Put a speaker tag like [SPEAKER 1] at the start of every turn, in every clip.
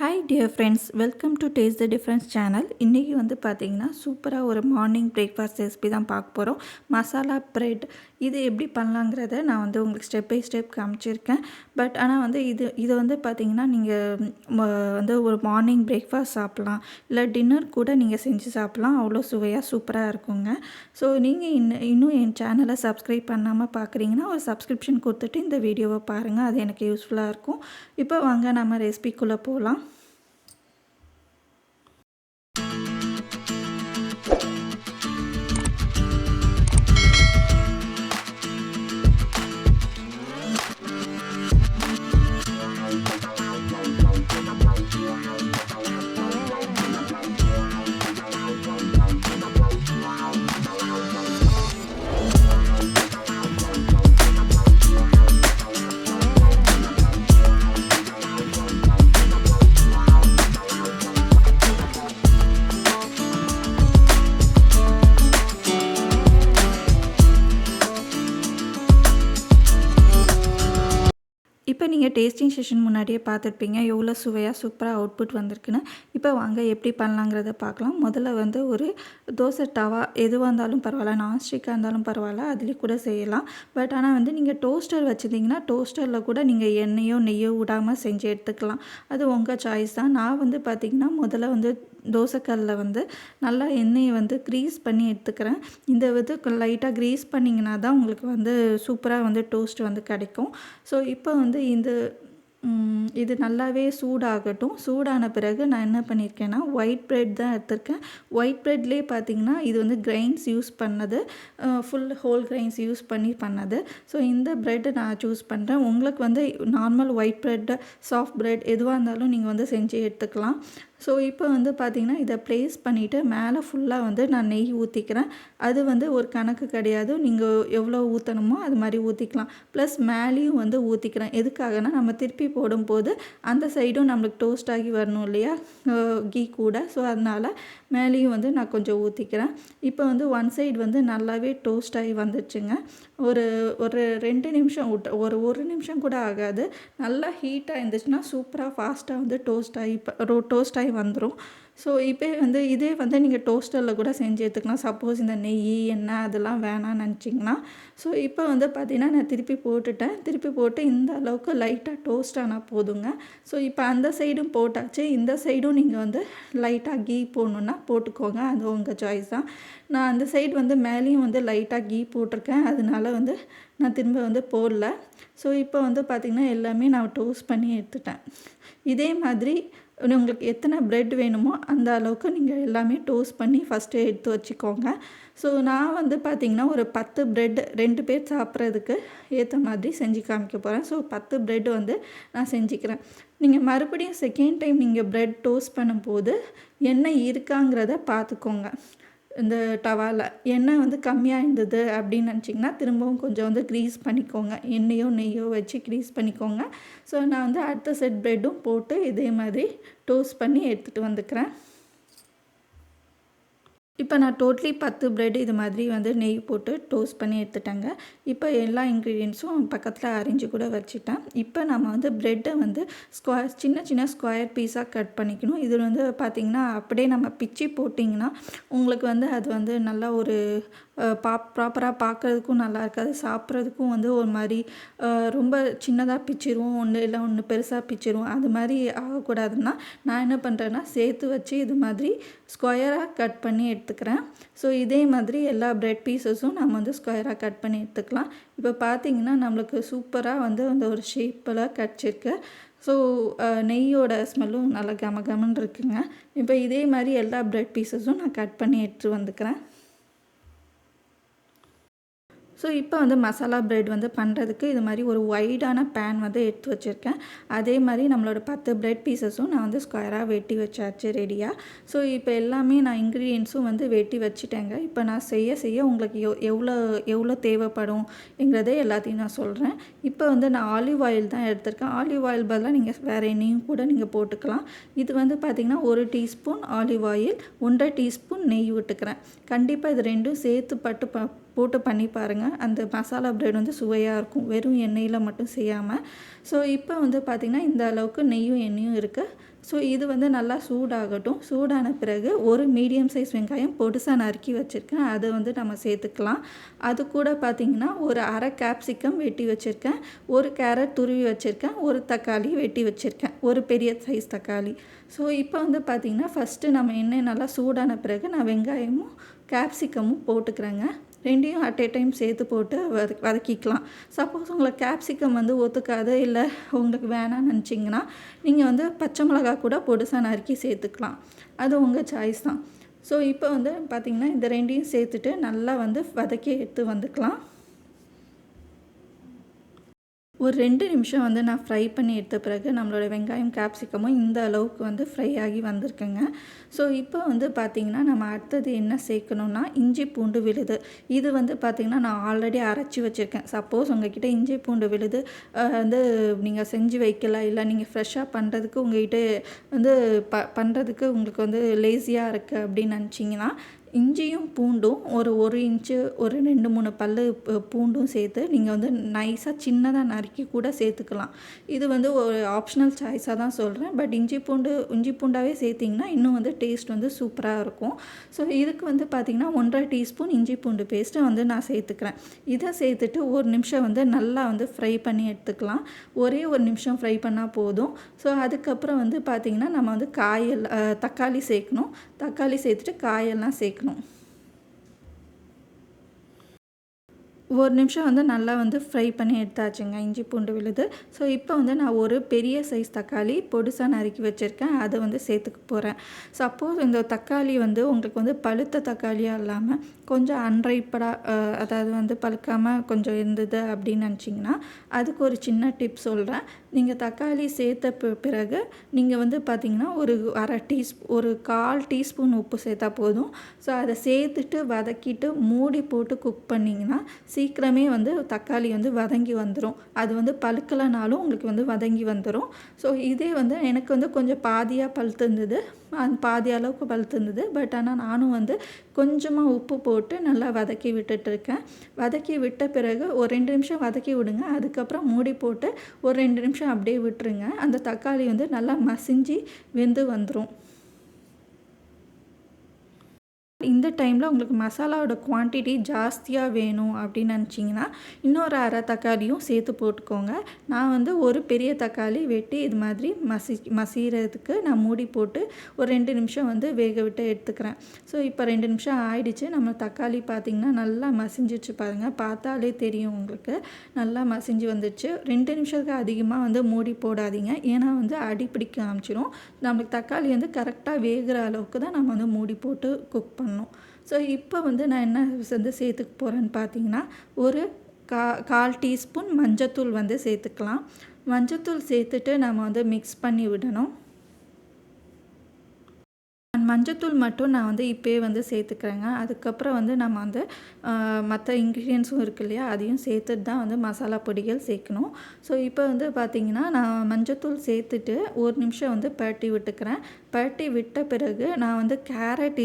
[SPEAKER 1] Hi dear friends, welcome to taste the difference channel. இன்றைக்கி வந்து பார்த்திங்கன்னா சூப்பராக ஒரு மார்னிங் பிரேக்ஃபாஸ்ட் ரெசிபி தான் பார்க்க போகிறோம். மசாலா ப்ரெட் இது எப்படி பண்ணலாங்கிறத நான் வந்து உங்களுக்கு ஸ்டெப் பை ஸ்டெப் காமிச்சிருக்கேன். ஆனால் வந்து இது வந்து பார்த்திங்கன்னா நீங்கள் வந்து ஒரு மார்னிங் பிரேக்ஃபாஸ்ட் சாப்பிட்லாம், இல்லை டின்னர் கூட நீங்கள் செஞ்சு சாப்பிட்லாம். அவ்வளோ சுவையாக சூப்பராக இருக்குங்க. ஸோ நீங்கள் இன்னும் என் சேனலை சப்ஸ்கிரைப் பண்ணாமல் பார்க்குறீங்கன்னா ஒரு சப்ஸ்கிரிப்ஷன் கொடுத்துட்டு இந்த வீடியோவை பாருங்கள், அது எனக்கு யூஸ்ஃபுல்லாக இருக்கும். இப்போ வாங்க நம்ம ரெசிபிக்குள்ளே போகலாம். இப்போ நீங்கள் டேஸ்டிங் செஷன் முன்னாடியே பார்த்துருப்பீங்க எவ்வளோ சுவையாக சூப்பராக அவுட்புட் வந்திருக்குன்னு. இப்போ வாங்க எப்படி பண்ணலாங்கிறத பார்க்கலாம். முதல்ல வந்து ஒரு தோசை தவா எதுவாக இருந்தாலும் பரவாயில்ல, நான்ஸ்டிக்காக இருந்தாலும் பரவாயில்ல, அதுலேயும் கூட செய்யலாம். ஆனால் வந்து நீங்கள் டோஸ்டர் வச்சுருந்தீங்கன்னா டோஸ்டரில் கூட நீங்கள் எண்ணெயோ நெய்யோ விடாமல் செஞ்சு எடுத்துக்கலாம். அது உங்கள் சாய்ஸ் தான். நான் வந்து பார்த்திங்கன்னா முதல்ல வந்து தோசைக்கல்லில் வந்து நல்லா எண்ணெயை வந்து க்ரீஸ் பண்ணி எடுத்துக்கிறேன். இந்த இது லைட்டாக க்ரீஸ் பண்ணிங்கன்னா தான் உங்களுக்கு வந்து சூப்பராக வந்து டோஸ்ட் வந்து கிடைக்கும். ஸோ இப்போ வந்து இது நல்லாவே சூடாகட்டும். சூடான பிறகு நான் என்ன பண்ணியிருக்கேன்னா ஒயிட் ப்ரெட் தான் எடுத்திருக்கேன். ஒயிட் ப்ரெட்லேயே பார்த்திங்கன்னா இது வந்து கிரைன்ஸ் யூஸ் பண்ணது, ஃபுல் ஹோல் கிரைன்ஸ் யூஸ் பண்ணது. ஸோ இந்த ப்ரெட்டை நான் சூஸ் பண்ணுறேன். உங்களுக்கு வந்து normal white bread, soft bread எதுவாக இருந்தாலும் நீங்கள் வந்து செஞ்சு எடுத்துக்கலாம். ஸோ இப்போ வந்து பார்த்திங்கன்னா இதை ப்ளேஸ் பண்ணிவிட்டு மேலே ஃபுல்லாக வந்து நான் நெய் ஊற்றிக்கிறேன். அது வந்து ஒரு கணக்கு கிடையாது, நீங்கள் எவ்வளோ ஊற்றணுமோ அது மாதிரி ஊற்றிக்கலாம். ப்ளஸ் மேலேயும் வந்து ஊற்றிக்கிறேன். எதுக்காகனா நம்ம திருப்பி போடும்போது அந்த சைடும் நம்மளுக்கு டோஸ்ட் ஆகி வரணும் இல்லையா, கீ கூட. ஸோ அதனால் மேலேயும் வந்து நான் கொஞ்சம் ஊற்றிக்கிறேன். இப்போ வந்து ஒன் சைடு வந்து நல்லாவே டோஸ்ட் ஆகி வந்துடுச்சுங்க. ஒரு 2 நிமிஷம் ஒரு நிமிஷம் கூட ஆகாது. நல்லா ஹீட்டாக இருந்துச்சுன்னா சூப்பராக ஃபாஸ்ட்டாக வந்து டோஸ்ட் ஆகி வந்துடும். ஸோ இப்போ வந்து இதே வந்து நீங்கள் டோஸ்டரில் கூட செஞ்சு எடுத்துக்கலாம். சப்போஸ் இந்த நெய் எண்ணெய் அதெல்லாம் வேணாம்னு நினச்சிங்கன்னா. ஸோ இப்போ வந்து பார்த்திங்கன்னா நான் திருப்பி போட்டு இந்த அளவுக்கு லைட்டாக டோஸ்ட் ஆனால் போதுங்க. ஸோ இப்போ அந்த சைடும் போட்டாச்சு. இந்த சைடும் நீங்கள் வந்து லைட்டாக கீ போடணுன்னா போட்டுக்கோங்க, அது உங்கள் சாய்ஸ் தான். நான் அந்த சைடு வந்து மேலேயும் வந்து லைட்டாக கீ போட்டிருக்கேன், அதனால வந்து நான் திரும்ப வந்து போடல. ஸோ இப்போ வந்து பார்த்திங்கன்னா எல்லாமே நான் டோஸ்ட் பண்ணி எடுத்துட்டேன். இதே மாதிரி உங்களுக்கு எத்தனை ப்ரெட் வேணுமோ அந்த அளவுக்கு நீங்கள் எல்லாமே டோஸ்ட் பண்ணி ஃபஸ்ட்டு எடுத்து வச்சுக்கோங்க. ஸோ நான் வந்து பார்த்திங்கன்னா ஒரு 10 ப்ரெட் 2 பேர் சாப்பிட்றதுக்கு ஏற்ற மாதிரி செஞ்சு காமிக்க போகிறேன். ஸோ 10 ப்ரெட் வந்து நான் செஞ்சுக்கிறேன். நீங்கள் மறுபடியும் செகண்ட் டைம் நீங்கள் ப்ரெட் டோஸ்ட் பண்ணும்போது எண்ணெய் இருக்காங்கிறத பார்த்துக்கோங்க. இந்த டவாவில் எண்ணெய் வந்து கம்மியாக இருந்தது அப்படின்னு நினச்சிங்கன்னா திரும்பவும் கொஞ்சம் வந்து க்ரீஸ் பண்ணிக்கோங்க. எண்ணெயோ நெய்யோ வச்சு க்ரீஸ் பண்ணிக்கோங்க. ஸோ நான் வந்து அடுத்த செட் ப்ரெட்டும் போட்டு இதே மாதிரி டோஸ்ட் பண்ணி எடுத்துகிட்டு வந்துக்கிறேன். இப்போ நான் டோட்டலி 10 ப்ரெட் இது மாதிரி வந்து நெய் போட்டு டோஸ்ட் பண்ணி எடுத்துட்டேங்க. இப்போ எல்லா இன்க்ரீடியன்ஸும் பக்கத்தில் அரிஞ்சு கூட வச்சுட்டேன். இப்போ நம்ம வந்து ப்ரெட்டை வந்து சின்ன சின்ன ஸ்கொயர் பீஸாக கட் பண்ணிக்கணும். இது வந்து பார்த்திங்கன்னா அப்படியே நம்ம பிச்சு போட்டிங்கன்னா உங்களுக்கு வந்து அது வந்து நல்லா ஒரு ப்ராப்பராக பார்க்குறதுக்கும் நல்லா இருக்காது, சாப்பிட்றதுக்கும் வந்து ஒரு மாதிரி ரொம்ப சின்னதாக பிச்சிருவோம், ஒன்று பெருசாக பிச்சிருவோம். அது மாதிரி ஆகக்கூடாதுன்னா நான் என்ன பண்ணுறேன்னா சேர்த்து வச்சு இது மாதிரி ஸ்கொயராக கட் பண்ணி எடுத்துக்கிறேன். ஸோ இதே மாதிரி எல்லா ப்ரெட் பீஸஸும் நம்ம வந்து ஸ்கொயராக கட் பண்ணி எடுத்துக்கலாம். இப்போ பார்த்திங்கன்னா நம்மளுக்கு சூப்பராக வந்து அந்த ஒரு ஷேப்பில் கிடச்சிருக்கு. ஸோ நெய்யோட ஸ்மெல்லும் நல்லா கமகமன்னு இருக்குங்க. இப்போ இதே மாதிரி எல்லா ப்ரெட் பீஸஸும் நான் கட் பண்ணி எடுத்துகிட்டு வந்துக்கிறேன். ஸோ இப்போ வந்து மசாலா ப்ரெட் வந்து பண்ணுறதுக்கு இது மாதிரி ஒரு வைடான பேன் வந்து எடுத்து வச்சுருக்கேன். அதே மாதிரி நம்மளோட 10 ப்ரெட் பீஸஸும் நான் வந்து ஸ்கொயராக வெட்டி வச்சாச்சு ரெடியாக. ஸோ இப்போ எல்லாமே நான் இன்க்ரீடியன்ஸும் வந்து வெட்டி வச்சுட்டேங்க. இப்போ நான் செய்ய உங்களுக்கு எவ்வளோ தேவைப்படும்ங்கிறதே எல்லாத்தையும் நான் சொல்கிறேன். இப்போ வந்து நான் ஆலிவ் ஆயில் தான் எடுத்திருக்கேன். ஆலிவ் ஆயில் பதிலாக நீங்கள் வேறு எண்ணெயும் கூட நீங்கள் போட்டுக்கலாம். இது வந்து பார்த்திங்கன்னா 1 டீஸ்பூன் ஆலிவ் ஆயில், 1.5 டீஸ்பூன் நெய் விட்டுக்கிறேன். கண்டிப்பாக இது ரெண்டும் சேர்த்து போட்டு பண்ணி பாருங்கள். அந்த மசாலா ப்ரெட் வந்து சுவையாக இருக்கும், வெறும் எண்ணெயில் மட்டும் செய்யாமல். ஸோ இப்போ வந்து பார்த்திங்கன்னா இந்த அளவுக்கு நெய்யும் எண்ணெயும் இருக்குது. ஸோ இது வந்து நல்லா சூடாகட்டும். சூடான பிறகு ஒரு மீடியம் சைஸ் வெங்காயம் பொடிசா நறுக்கி வச்சுருக்கேன். அதை வந்து நம்ம சேர்த்துக்கலாம். அது கூட பார்த்திங்கன்னா ஒரு அரை கேப்சிகம் வெட்டி வச்சுருக்கேன், ஒரு கேரட் துருவி வச்சுருக்கேன், ஒரு தக்காளி வெட்டி வச்சுருக்கேன், ஒரு பெரிய சைஸ் தக்காளி. ஸோ இப்போ வந்து பார்த்திங்கன்னா ஃபஸ்ட்டு நம்ம எண்ணெய் நல்லா சூடான பிறகு நான் வெங்காயமும் கேப்சிகமும் போட்டுக்கிறேங்க. 2யும் அட் எ டைம் சேர்த்து போட்டு வதக்கிக்கலாம். சப்போஸ் உங்களுக்கு கேப்சிகம் வந்து ஒத்துக்காது, இல்லை உங்களுக்கு வேணான்னு நினச்சிங்கன்னா நீங்கள் வந்து பச்சை மிளகா கூட பொடிசா நறுக்கி சேர்த்துக்கலாம். அது உங்கள் சாய்ஸ் தான். ஸோ இப்போ வந்து பார்த்திங்கன்னா இந்த 2யும் சேர்த்துட்டு நல்லா வந்து வதக்கி எடுத்து வந்துக்கலாம். ஒரு 2 நிமிஷம் வந்து நான் ஃப்ரை பண்ணி எடுத்த பிறகு நம்மளோட வெங்காயம் கேப்சிகமும் இந்த அளவுக்கு வந்து ஃப்ரை ஆகி வந்திருக்குங்க. ஸோ இப்போ வந்து பார்த்திங்கன்னா நம்ம அடுத்தது என்ன சேர்க்கணுன்னா இஞ்சி பூண்டு விழுது. இது வந்து பார்த்திங்கன்னா நான் ஆல்ரெடி அரைச்சி வச்சுருக்கேன். சப்போஸ் உங்கள்கிட்ட இஞ்சி பூண்டு விழுது வந்து நீங்கள் செஞ்சு வைக்கல, இல்லை நீங்கள் ஃப்ரெஷ்ஷாக பண்ணுறதுக்கு உங்கள்கிட்ட வந்து பண்ணுறதுக்கு உங்களுக்கு வந்து லேசியாக இருக்குது அப்படின்னு நினச்சிங்கன்னா இஞ்சியும் பூண்டும் ஒரு இன்ச்சு ஒரு 2, 3 பல்லு பூண்டும் சேர்த்து நீங்கள் வந்து நைஸாக சின்னதாக நறுக்கி கூட சேர்த்துக்கலாம். இது வந்து ஒரு ஆப்ஷனல் சாய்ஸாக தான் சொல்கிறேன். பட் இஞ்சி பூண்டாகவே சேர்த்திங்கன்னா இன்னும் வந்து டேஸ்ட் வந்து சூப்பராக இருக்கும். ஸோ இதுக்கு வந்து பார்த்திங்கன்னா 1.5 டீஸ்பூன் இஞ்சி பூண்டு பேஸ்ட்டு வந்து நான் சேர்த்துக்கிறேன். இதை சேர்த்துட்டு ஒரு நிமிஷம் வந்து நல்லா வந்து ஃப்ரை பண்ணி எடுத்துக்கலாம். ஒரே ஒரு நிமிஷம் ஃப்ரை பண்ணால் போதும். ஸோ அதுக்கப்புறம் வந்து பார்த்திங்கன்னா நம்ம வந்து தக்காளி சேர்க்கணும். தக்காளி சேர்த்துட்டு காயெல்லாம் சேர்க்கணும். ஒரு நிமிஷம் வந்து நல்லா வந்து ஃப்ரை பண்ணி எடுத்தாச்சுங்க இஞ்சி பூண்டு விழுது. ஸோ இப்போ வந்து நான் ஒரு பெரிய சைஸ் தக்காளி பொடிசா நறுக்கி வச்சுருக்கேன், அதை வந்து சேர்த்துக்க போகிறேன். சப்போஸ் இந்த தக்காளி வந்து உங்களுக்கு வந்து பழுத்த தக்காளியாக இல்லாமல் கொஞ்சம் அன்ரைப்படாக, அதாவது வந்து பழுக்காமல் கொஞ்சம் இருந்தது அப்படின்னு நினச்சிங்கன்னா அதுக்கு ஒரு சின்ன டிப் சொல்கிறேன். நீங்கள் தக்காளி சேர்த்த பிறகு நீங்கள் வந்து பார்த்திங்கன்னா ஒரு ஒரு 1/4 டீஸ்பூன் உப்பு சேர்த்தா போதும். ஸோ அதை சேர்த்துட்டு வதக்கிட்டு மூடி போட்டு குக் பண்ணிங்கன்னா சீக்கிரமே வந்து தக்காளி வந்து வதங்கி வந்துடும். அது வந்து பழுக்கலைனாலும் உங்களுக்கு வந்து வதங்கி வந்துடும். ஸோ இதே வந்து எனக்கு வந்து கொஞ்சம் பாதியாக பழுத்திருந்தது, பாதி அளவுக்கு பழுத்திருந்தது. பட் ஆனால் நானும் வந்து கொஞ்சமாக உப்பு போட்டு நல்லா வதக்கி விட்டுட்டுருக்கேன். வதக்கி விட்ட பிறகு ஒரு 2 நிமிஷம் வதக்கி விடுங்க. அதுக்கப்புறம் மூடி போட்டு ஒரு 2 நிமிஷம் அப்படியே விட்டுருங்க. அந்த தக்காளி வந்து நல்லா மசிஞ்சு வெந்து வந்துடும். இந்த டைமில் உங்களுக்கு மசாலாவோட குவான்டிட்டி ஜாஸ்தியாக வேணும் அப்படின்னு நினச்சிங்கன்னா இன்னொரு அரை தக்காளியும் சேர்த்து போட்டுக்கோங்க. நான் வந்து ஒரு பெரிய தக்காளி வெட்டி இது மாதிரி மசிகிறதுக்கு நான் மூடி போட்டு ஒரு 2 நிமிஷம் வந்து வேக விட்டு எடுத்துக்கிறேன். ஸோ இப்போ 2 நிமிஷம் ஆயிடுச்சு. நம்ம தக்காளி பார்த்திங்கன்னா நல்லா மசிஞ்சிச்சு பாருங்கள். பார்த்தாலே தெரியும் உங்களுக்கு நல்லா மசிஞ்சு வந்துடுச்சு. 2 நிமிஷத்துக்கு அதிகமாக வந்து மூடி போடாதீங்க, ஏன்னா வந்து அடி பிடிக்க ஆரம்பிச்சிடும். நம்மளுக்கு தக்காளி வந்து கரெக்டாக வேகிற அளவுக்கு தான் நம்ம வந்து மூடி போட்டு குக் பண்ணணும். ஸோ இப்போ வந்து நான் என்ன வந்து சேர்த்துக்க போகிறேன்னு பார்த்தீங்கன்னா ஒரு 1/4 டீஸ்பூன் மஞ்சத்தூள் வந்து சேர்த்துக்கலாம். மஞ்சத்தூள் சேர்த்துட்டு நம்ம வந்து மிக்ஸ் பண்ணி விடணும். மஞ்சத்தூள் மட்டும் நான் வந்து இப்போயே வந்து சேர்த்துக்கிறேங்க. அதுக்கப்புறம் வந்து நம்ம வந்து மற்ற இன்க்ரீடியன்ஸும் இருக்குது இல்லையா, அதையும் சேர்த்துட்டு தான் வந்து மசாலா பொடிகள் சேர்க்கணும். ஸோ இப்போ வந்து பார்த்திங்கன்னா நான் மஞ்சத்தூள் சேர்த்துட்டு ஒரு நிமிஷம் வந்து பரட்டி விட்டுக்கிறேன். பரட்டி விட்ட பிறகு நான் வந்து கேரட்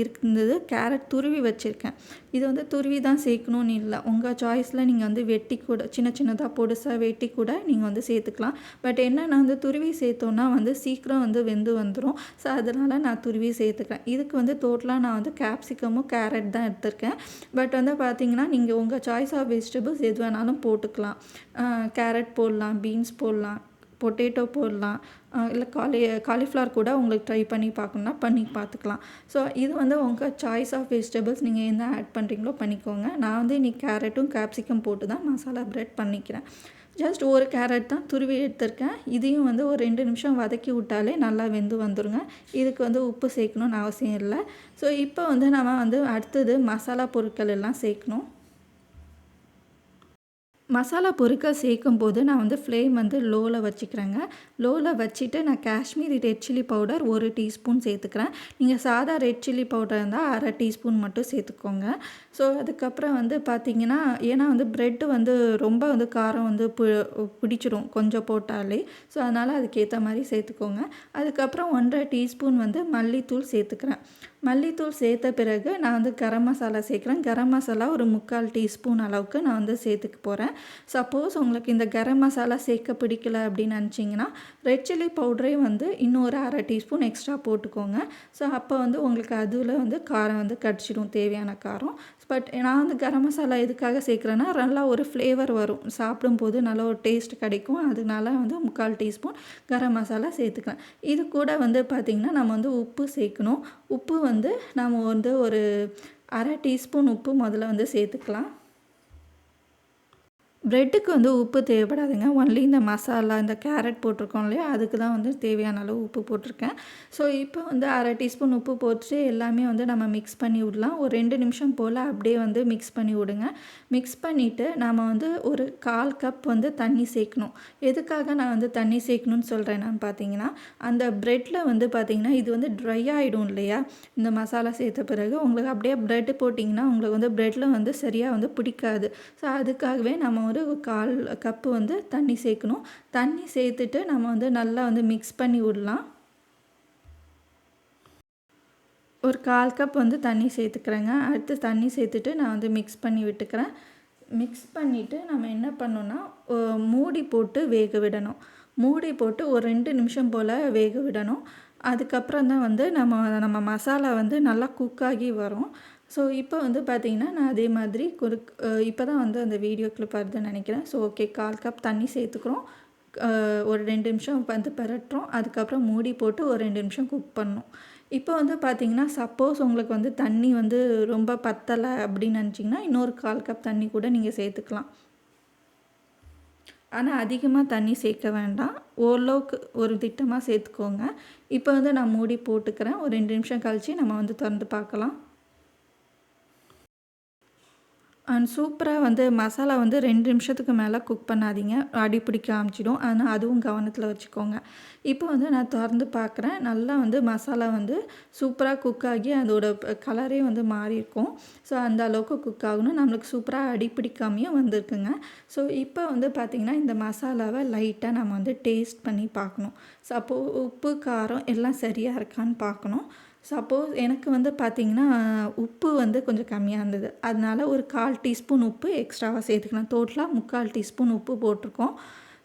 [SPEAKER 1] கேரட் துருவி வச்சுருக்கேன். இது வந்து துருவி தான் சேர்க்கணும்னு இல்லை, உங்கள் சாய்ஸில் நீங்கள் வந்து வெட்டி கூட சின்னதாக பொடுசாக வெட்டி கூட நீங்கள் வந்து சேர்த்துக்கலாம். பட் என்னென்னா வந்து துருவி சேர்த்தோன்னா வந்து சீக்கிரம் வந்து வெந்து வந்துடும். ஸோ அதனால் நான் துருவி சேர்த்துக்கிறேன். இதுக்கு வந்து டோட்டலாக நான் வந்து கேப்சிகமும் கேரட் தான் எடுத்திருக்கேன். பட் வந்து பார்த்திங்கன்னா நீங்கள் உங்கள் சாய்ஸ் ஆஃப் வெஜிடபிள்ஸ் எது வேணாலும் போட்டுக்கலாம். கேரட் போடலாம், பீன்ஸ் போடலாம், பொட்டேட்டோ போடலாம், இல்லை காலிஃப்ளவர் கூட உங்களுக்கு ட்ரை பண்ணி பார்க்கணுன்னா பண்ணி பார்த்துக்கலாம். ஸோ இது வந்து உங்கள் சாய்ஸ் ஆஃப் வெஜிடபிள்ஸ் நீங்கள் என்ன ஆட் பண்ணுறீங்களோ பண்ணிக்கோங்க. நான் வந்து இன்றைக்கி கேரட்டும் கேப்சிகம் போட்டு தான் மசாலா பிரெட் பண்ணிக்கிறேன். ஜஸ்ட் ஒரு கேரட் தான் துருவி எடுத்திருக்கேன். இதையும் வந்து ஒரு 2 நிமிஷம் வதக்கி விட்டாலே நல்லா வெந்து வந்துடுங்க. இதுக்கு வந்து உப்பு சேர்க்கணுன்னு அவசியம் இல்லை. ஸோ இப்போ வந்து நம்ம வந்து அடுத்தது மசாலா பொருட்கள் எல்லாம் சேர்க்கணும். மசாலா பொருட்கள் சேர்க்கும்போது நான் வந்து ஃப்ளேம் வந்து லோவில் வச்சுக்கிறேங்க. லோவில் வச்சுட்டு நான் Kashmiri red chilli powder 1 teaspoon சேர்த்துக்கிறேன். நீங்கள் சாதா ரெட் சில்லி பவுடர் இருந்தால் அரை டீஸ்பூன் மட்டும் சேர்த்துக்கோங்க. ஸோ அதுக்கப்புறம் வந்து பார்த்திங்கன்னா, ஏன்னா வந்து ப்ரெட்டு வந்து ரொம்ப வந்து காரம் வந்து பிடிச்சிடும் கொஞ்சம் போட்டாலே. ஸோ அதனால் அதுக்கேற்ற மாதிரி சேர்த்துக்கோங்க. அதுக்கப்புறம் 1.5 டீஸ்பூன் வந்து மல்லித்தூள் சேர்த்துக்கிறேன். மல்லித்தூள் சேர்த்த பிறகு நான் வந்து கரம் மசாலா சேர்க்குறேன். கரம் மசாலா ஒரு 3/4 டீஸ்பூன் அளவுக்கு நான் வந்து சேர்த்துக்க போகிறேன். சப்போஸ் உங்களுக்கு இந்த கரம் மசாலா சேர்க்க பிடிக்கல அப்படின்னு நினச்சிங்கன்னா ரெட் சில்லி பவுடரே வந்து இன்னொரு 1/2 டீஸ்பூன் எக்ஸ்ட்ரா போட்டுக்கோங்க. ஸோ அப்போ வந்து உங்களுக்கு அதில் வந்து காரம் வந்து கிடச்சிடும், தேவையான காரம். பட் நான் வந்து கரம் மசாலா எதுக்காக சேர்க்குறேன்னா நல்லா ஒரு ஃப்ளேவர் வரும், சாப்பிடும்போது நல்ல ஒரு டேஸ்ட் கிடைக்கும். அதனால வந்து 3/4 டீஸ்பூன் கரம் மசாலா சேர்த்துக்கிறேன். இது கூட வந்து பார்த்திங்கன்னா நம்ம வந்து உப்பு சேர்க்கணும். உப்பு வந்து நம்ம வந்து ஒரு 1/2 டீஸ்பூன் உப்பு முதல்ல வந்து சேர்த்துக்கலாம். ப்ரெட்டுக்கு வந்து உப்பு தேவைப்படாதுங்க. ஒன்லி இந்த மசாலா, இந்த கேரட் போட்டிருக்கோம் இல்லையா, அதுக்கு தான் வந்து தேவையான அளவு உப்பு போட்டிருக்கேன். ஸோ இப்போ வந்து 1/2 டீஸ்பூன் உப்பு போட்டுட்டு எல்லாமே வந்து நம்ம மிக்ஸ் பண்ணி விடலாம். ஒரு 2 நிமிஷம் போல் அப்படியே வந்து மிக்ஸ் பண்ணி விடுங்க. மிக்ஸ் பண்ணிவிட்டு நம்ம வந்து ஒரு 1/4 கப் வந்து தண்ணி சேர்க்கணும். எதுக்காக நான் வந்து தண்ணி சேர்க்கணும்னு சொல்கிறேன்னு பார்த்தீங்கன்னா, அந்த ப்ரெட்டில் வந்து பார்த்திங்கன்னா இது வந்து ட்ரை ஆகிடும் இல்லையா, இந்த மசாலா சேர்த்த பிறகு உங்களுக்கு அப்படியே ப்ரெட்டு போட்டிங்கன்னா உங்களுக்கு வந்து ப்ரெட்டில் வந்து சரியாக வந்து பிடிக்காது. ஸோ அதுக்காகவே நம்ம ஒரு 1/4 கப்பு வந்து தண்ணி சேர்க்கணும். தண்ணி சேர்த்துட்டு நம்ம வந்து நல்லா வந்து மிக்ஸ் பண்ணி விடலாம். ஒரு 1/4 கப் வந்து தண்ணி சேர்த்துக்கிறேங்க. அடுத்து தண்ணி சேர்த்துட்டு நான் வந்து மிக்ஸ் பண்ணி விட்டுக்கிறேன். மிக்ஸ் பண்ணிவிட்டு நம்ம என்ன பண்ணோன்னா மூடி போட்டு வேக விடணும். மூடி போட்டு ஒரு 2 நிமிஷம் போல் வேக விடணும். அதுக்கப்புறம் தான் வந்து நம்ம மசாலா வந்து நல்லா குக்காகி வரும். ஸோ இப்போ வந்து பார்த்திங்கன்னா நான் அதே மாதிரி இப்போ தான் வந்து அந்த வீடியோ கிளிப் வருதுன்னு நினைக்கிறேன். ஸோ ஓகே, 1/4 கப் தண்ணி சேர்த்துக்கிறோம். ஒரு 2 நிமிஷம் வந்து பெரட்டுறோம். அதுக்கப்புறம் மூடி போட்டு ஒரு 2 நிமிஷம் குக் பண்ணணும். இப்போ வந்து பார்த்திங்கன்னா சப்போஸ் உங்களுக்கு வந்து தண்ணி வந்து ரொம்ப பத்தலை அப்படின்னு நினச்சிங்கன்னா இன்னொரு 1/4 கப் தண்ணி கூட நீங்கள் சேர்த்துக்கலாம். ஆனால் அதிகமாக தண்ணி சேர்க்க வேண்டாம், ஓரளவுக்கு ஒரு திட்டமாக சேர்த்துக்கோங்க. இப்போ வந்து நான் மூடி போட்டுக்கிறேன். ஒரு 2 நிமிஷம் கழித்து நம்ம வந்து திறந்து பார்க்கலாம். அண்ட் சூப்பராக வந்து மசாலா வந்து 2 நிமிஷத்துக்கு மேலே குக் பண்ணாதீங்க, அடி பிடிக்க ஆரம்பிச்சிடும். ஆனால் அதுவும் கவனத்தில் வச்சுக்கோங்க. இப்போ வந்து நான் திறந்து பார்க்குறேன். நல்லா வந்து மசாலா வந்து சூப்பராக குக் ஆகி அதோட கலரே வந்து மாறியிருக்கும். ஸோ அந்த அளவுக்கு குக் ஆகணும். நம்மளுக்கு சூப்பராக அடி பிடிக்காமையும் வந்திருக்குங்க. ஸோ இப்போ வந்து பார்த்திங்கன்னா இந்த மசாலாவை லைட்டாக நம்ம வந்து டேஸ்ட் பண்ணி பார்க்கணும். ஸோ உப்பு காரம் எல்லாம் சரியாக இருக்கான்னு பார்க்கணும். சப்போஸ் எனக்கு வந்து பார்த்திங்கன்னா உப்பு வந்து கொஞ்சம் கம்மியாக இருந்தது. அதனால ஒரு 1/4 டீஸ்பூன் உப்பு எக்ஸ்ட்ராவாக சேர்த்துக்கலாம். டோட்டலாக 3/4 டீஸ்பூன் உப்பு போட்டிருக்கோம்.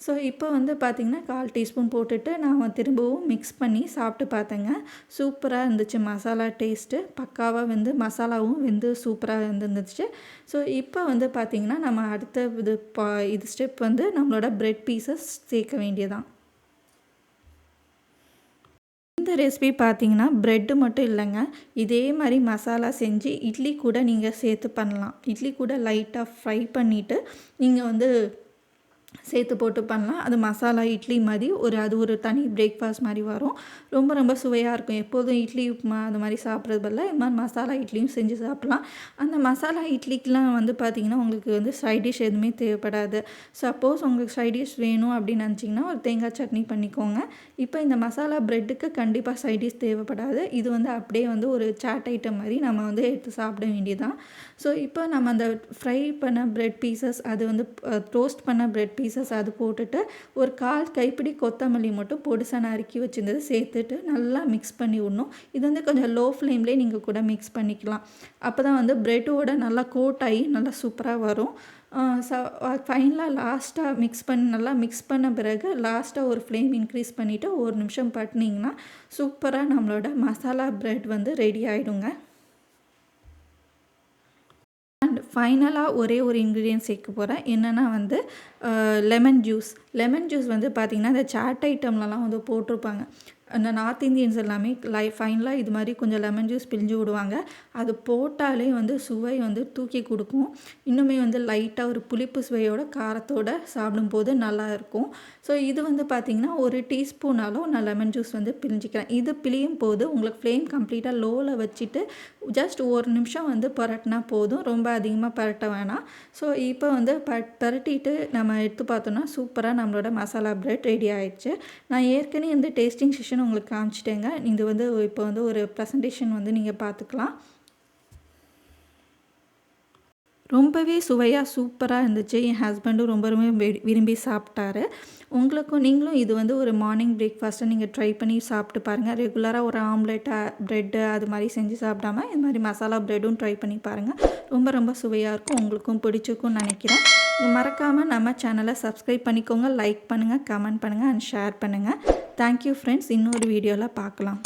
[SPEAKER 1] ஸோ இப்போ வந்து பார்த்திங்கன்னா 1/4 டீஸ்பூன் போட்டுட்டு நான் திரும்பவும் மிக்ஸ் பண்ணி சாப்பிட்டு பார்த்தேங்க. சூப்பராக இருந்துச்சு. மசாலா டேஸ்ட்டு பக்காவாக வந்து மசாலாவும் வெந்து சூப்பராக இருந்துச்சு. ஸோ இப்போ வந்து பார்த்திங்கன்னா நம்ம அடுத்த இது ஸ்டெப் வந்து நம்மளோட ப்ரெட் பீசஸ் சேர்க்க வேண்டியதான். இந்த ரெசிபி பார்த்தீங்கன்னா ப்ரெட்டு மட்டும் இல்லைங்க, இதே மாதிரி மசாலா செஞ்சு இட்லி கூட நீங்கள் சேர்த்து பண்ணலாம். இட்லி கூட லைட்டாக ஃப்ரை பண்ணிவிட்டு நீங்கள் வந்து சேர்த்து போட்டு பண்ணலாம். அது மசாலா இட்லி மாதிரி அது ஒரு தனி பிரேக்ஃபாஸ்ட் மாதிரி வரும். ரொம்ப ரொம்ப சுவையாக இருக்கும். எப்போதும் இட்லி உப்புமா அது மாதிரி சாப்பிட்றது பதிலாக இது மாதிரி மசாலா இட்லியும் செஞ்சு சாப்பிட்லாம். அந்த மசாலா இட்லிக்கெலாம் வந்து பார்த்திங்கன்னா உங்களுக்கு வந்து சைட் டிஷ் எதுவுமே தேவைப்படாது. சப்போஸ் உங்களுக்கு சைட் டிஷ் வேணும் அப்படின்னு நினச்சிங்கன்னா ஒரு தேங்காய் சட்னி பண்ணிக்கோங்க. இப்போ இந்த மசாலா ப்ரெட்டுக்கு கண்டிப்பாக சைட் டிஷ் தேவைப்படாது. இது வந்து அப்படியே வந்து ஒரு சாட் ஐட்டம் மாதிரி நம்ம வந்து எடுத்து சாப்பிட வேண்டியதுதான். ஸோ இப்போ நம்ம அந்த ஃப்ரை பண்ண ப்ரெட் பீசஸ், அது வந்து டோஸ்ட் பண்ண ப்ரெட் பீசஸ் அது போட்டுட்டு ஒரு 1/4 கைப்பிடி கொத்தமல்லி மட்டும் பொடிசாக நறுக்கி வச்சுருந்தது சேர்த்துட்டு நல்லா மிக்ஸ் பண்ணி விடணும். இது வந்து கொஞ்சம் லோ ஃப்ளேம்லேயே நீங்கள் கூட மிக்ஸ் பண்ணிக்கலாம். அப்போ தான் வந்து ப்ரெட்டோட நல்லா கோட் ஆகி நல்லா சூப்பராக வரும். ஃபைனலாக லாஸ்ட்டாக நல்லா மிக்ஸ் பண்ண பிறகு லாஸ்ட்டாக ஒரு ஃப்ளேம் இன்க்ரீஸ் பண்ணிவிட்டு 1 நிமிஷம் பட்டினிங்கன்னா சூப்பராக நம்மளோட மசாலா ப்ரெட் வந்து ரெடி ஆகிடுங்க. அண்ட் ஃபைனலாக ஒரே ஒரு இன்க்ரீடியன்ட் சேர்க்க போகிறேன். என்னென்னா வந்து லெமன் ஜூஸ். லெமன் ஜூஸ் வந்து பார்த்திங்கன்னா இந்த சாட் ஐட்டம்லலாம் வந்து போட்டிருப்பாங்க. அந்த நார்த் இந்தியன்ஸ் எல்லாமே ஃபைனலாக இது மாதிரி கொஞ்சம் லெமன் ஜூஸ் பிழிஞ்சு விடுவாங்க. அது போட்டாலே வந்து சுவை வந்து தூக்கி கொடுக்கும். இன்னுமே வந்து லைட்டாக ஒரு புளிப்பு சுவையோட காரத்தோடு சாப்பிடும்போது நல்லாயிருக்கும். ஸோ இது வந்து பார்த்திங்கன்னா ஒரு டீஸ்பூன் அளவு நான் லெமன் ஜூஸ் வந்து பிழிஞ்சிக்கிறேன். இது பிழியும் போது உங்களுக்கு ஃப்ளேம் கம்ப்ளீட்டாக லோவில் வச்சுட்டு ஜஸ்ட் 1 நிமிஷம் வந்து பரட்டினா போதும், ரொம்ப அதிகமாக பரட்ட வேணாம். ஸோ இப்போ வந்து பரட்டிட்டு நம்ம எடுத்து பார்த்தோன்னா சூப்பராக நம்மளோட மசாலா ப்ரெட் ரெடி ஆகிடுச்சு. நான் ஏற்கனவே இந்த டேஸ்டிங் செஷன் உங்களுக்கு காமிச்சிட்டேங்க. இது வந்து இப்போ வந்து ஒரு ப்ரெசன்டேஷன் வந்து நீங்கள் பார்த்துக்கலாம். ரொம்பவே சுவையாக சூப்பராக இருந்துச்சு. என் ஹஸ்பண்டும் ரொம்ப விரும்பி சாப்பிட்டாரு. நீங்களும் இது வந்து ஒரு மார்னிங் பிரேக்ஃபாஸ்ட்டை நீங்கள் ட்ரை பண்ணி சாப்பிட்டு பாருங்கள். ரெகுலராக ஒரு ஆம்லெட், ப்ரெட்டு அது மாதிரி செஞ்சு சாப்பிடாம இது மாதிரி மசாலா ப்ரெட்டும் ட்ரை பண்ணி பாருங்கள். ரொம்ப ரொம்ப சுவையாக இருக்கும். உங்களுக்கும் பிடிச்சிருக்கும்னு நினைக்கிறேன். மறக்காமல் நம்ம சேனலை சப்ஸ்கிரைப் பண்ணிக்கோங்க, லைக் பண்ணுங்கள், கமெண்ட் பண்ணுங்கள் அண்ட் ஷேர் பண்ணுங்கள். Thank you friends. இன்னொரு வீடியோவில் பார்க்கலாம்.